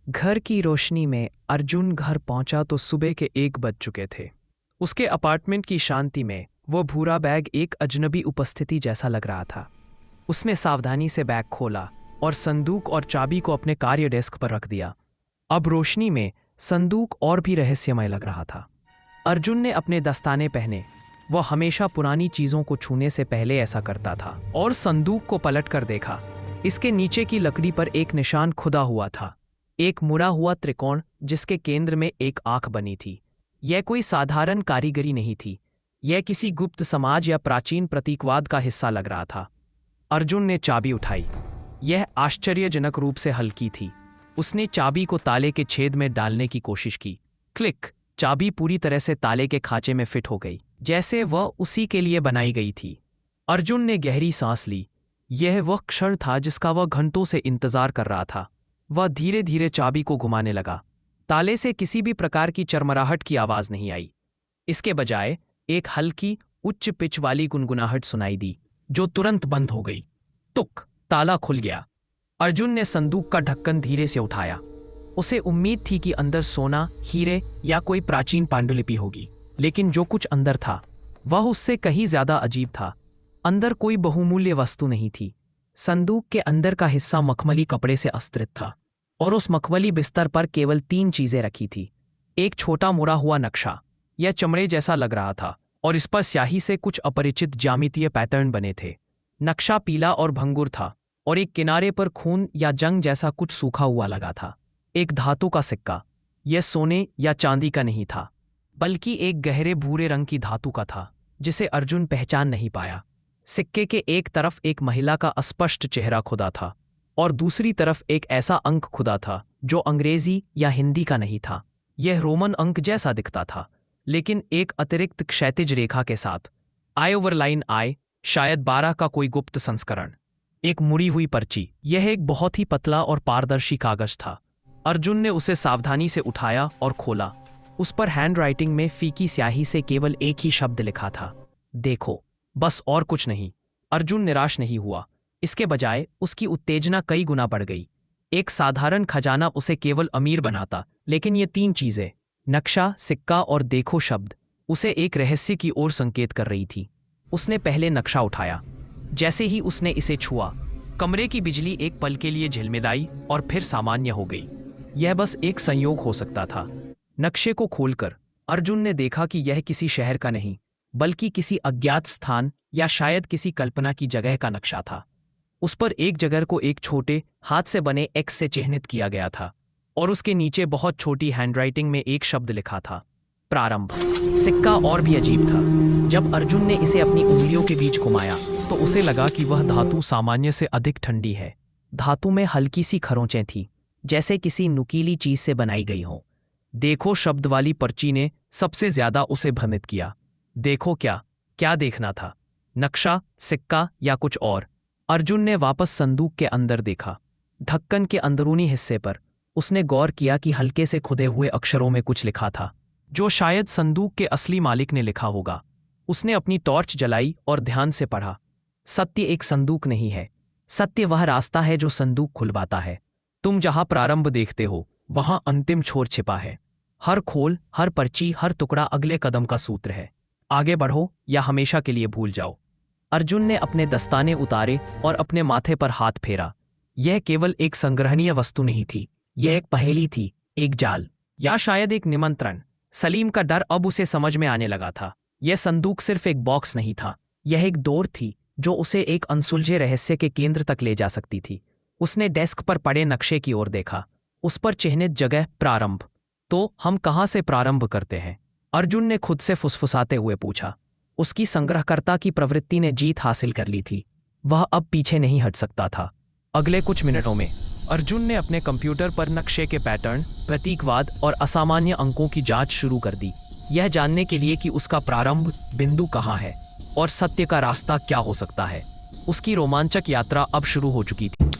घर की रोशनी में अर्जुन घर पहुंचा तो सुबह के 1 बज चुके थे। उसके अपार्टमेंट की शांति में वो भूरा बैग एक अजनबी उपस्थिति जैसा लग रहा था। उसने सावधानी से बैग खोला और संदूक और चाबी को अपने कार्य डेस्क पर रख दिया। अब रोशनी में संदूक और भी रहस्यमय लग रहा था। अर्जुन ने अपने दस्ताने पहने। वह हमेशा पुरानी चीजों को छूने से पहले ऐसा करता था और संदूक को पलट कर देखा। इसके नीचे की लकड़ी पर एक निशान खुदा हुआ था, एक मुड़ा हुआ त्रिकोण जिसके केंद्र में एक आंख बनी थी। यह कोई साधारण कारीगरी नहीं थी, यह किसी गुप्त समाज या प्राचीन प्रतीकवाद का हिस्सा लग रहा था। अर्जुन ने चाबी उठाई। यह आश्चर्यजनक रूप से हल्की थी। उसने चाबी को ताले के छेद में डालने की कोशिश की। क्लिक! चाबी पूरी तरह से ताले के खांचे में फिट हो गई, जैसे वह उसी के लिए बनाई गई थी। अर्जुन ने गहरी सांस ली। यह वह क्षण था जिसका वह घंटों से इंतजार कर रहा था। वह धीरे धीरे चाबी को घुमाने लगा। ताले से किसी भी प्रकार की चरमराहट की आवाज नहीं आई। इसके बजाय एक हल्की, उच्च पिच वाली गुनगुनाहट सुनाई दी, जो तुरंत बंद हो गई। टुक! ताला खुल गया। अर्जुन ने संदूक का ढक्कन धीरे से उठाया। उसे उम्मीद थी कि अंदर सोना, हीरे या कोई प्राचीन पांडुलिपि होगी, लेकिन जो कुछ अंदर था वह उससे कहीं ज्यादा अजीब था। अंदर कोई बहुमूल्य वस्तु नहीं थी। संदूक के अंदर का हिस्सा मखमली कपड़े से अस्त्रित था और उस मखमली बिस्तर पर केवल 3 चीजें रखी थी। एक छोटा मुड़ा हुआ नक्शा, यह चमड़े जैसा लग रहा था और इस पर स्याही से कुछ अपरिचित ज्यामितीय पैटर्न बने थे। नक्शा पीला और भंगुर था और एक किनारे पर खून या जंग जैसा कुछ सूखा हुआ लगा था। एक धातु का सिक्का, यह सोने या चांदी का नहीं था, बल्कि एक गहरे भूरे रंग की धातु का था, जिसे अर्जुन पहचान नहीं पाया। सिक्के के एक तरफ एक महिला का अस्पष्ट चेहरा खुदा था और दूसरी तरफ एक ऐसा अंक खुदा था जो अंग्रेजी या हिंदी का नहीं था। यह रोमन अंक जैसा दिखता था, लेकिन एक अतिरिक्त क्षैतिज रेखा के साथ। आई ओवरलाइन आई, शायद 12 का कोई गुप्त संस्करण। एक मुड़ी हुई पर्ची, यह एक बहुत ही पतला और पारदर्शी कागज था। अर्जुन ने उसे सावधानी से उठाया और खोला। उस पर हैंडराइटिंग में फीकी स्याही से केवल एक ही शब्द लिखा था, देखो, बस, और कुछ नहीं। अर्जुन निराश नहीं हुआ। इसके बजाय उसकी उत्तेजना कई गुना बढ़ गई। एक साधारण खजाना उसे केवल अमीर बनाता, लेकिन ये 3 चीजें, नक्शा, सिक्का और देखो शब्द, उसे एक रहस्य की ओर संकेत कर रही थी। उसने पहले नक्शा उठाया। जैसे ही उसने इसे छुआ, कमरे की बिजली एक पल के लिए झिलमिलाई और फिर सामान्य हो गई। यह बस एक संयोग हो सकता था। नक्शे को खोलकर अर्जुन ने देखा कि यह किसी शहर का नहीं, बल्कि किसी अज्ञात स्थान या शायद किसी कल्पना की जगह का नक्शा था। उस पर एक जगह को एक छोटे, हाथ से बने एक्स से चिह्नित किया गया था और उसके नीचे बहुत छोटी हैंडराइटिंग में एक शब्द लिखा था, प्रारंभ। सिक्का और भी अजीब था। जब अर्जुन ने इसे अपनी उंगलियों के बीच घुमाया तो उसे लगा कि वह धातु सामान्य से अधिक ठंडी है। धातु में हल्की सी खरोंचें थीं, जैसे किसी नुकीली चीज से बनाई गई हो। देखो शब्द वाली पर्ची ने सबसे ज्यादा उसे भ्रमित किया। देखो क्या? क्या देखना था? नक्शा, सिक्का या कुछ और? अर्जुन ने वापस संदूक के अंदर देखा। ढक्कन के अंदरूनी हिस्से पर उसने गौर किया कि हल्के से खुदे हुए अक्षरों में कुछ लिखा था, जो शायद संदूक के असली मालिक ने लिखा होगा। उसने अपनी टॉर्च जलाई और ध्यान से पढ़ा। सत्य एक संदूक नहीं है, सत्य वह रास्ता है जो संदूक खुलवाता है। तुम जहां प्रारंभ देखते हो, वहां अंतिम छोर छिपा है। हर खोल, हर पर्ची, हर टुकड़ा अगले कदम का सूत्र है। आगे बढ़ो या हमेशा के लिए भूल जाओ। अर्जुन ने अपने दस्ताने उतारे और अपने माथे पर हाथ फेरा। यह केवल एक संग्रहणीय वस्तु नहीं थी, यह एक पहेली थी, एक जाल, या शायद एक निमंत्रण। सलीम का डर अब उसे समझ में आने लगा था। यह संदूक सिर्फ एक बॉक्स नहीं था, यह एक डोर थी जो उसे एक अनसुलझे रहस्य के केंद्र तक ले जा सकती थी। उसने डेस्क पर पड़े नक्शे की ओर देखा। उस पर चिह्नित जगह, प्रारंभ। तो हम कहां से प्रारंभ करते हैं? अर्जुन ने खुद से फुसफुसाते हुए पूछा। उसकी संग्रहकर्ता की प्रवृत्ति ने जीत हासिल कर ली थी। वह अब पीछे नहीं हट सकता था। अगले कुछ मिनटों में अर्जुन ने अपने कंप्यूटर पर नक्शे के पैटर्न, प्रतीकवाद और असामान्य अंकों की जांच शुरू कर दी, यह जानने के लिए कि उसका प्रारंभ बिंदु कहाँ है और सत्य का रास्ता क्या हो सकता है। उसकी रोमांचक यात्रा अब शुरू हो चुकी थी।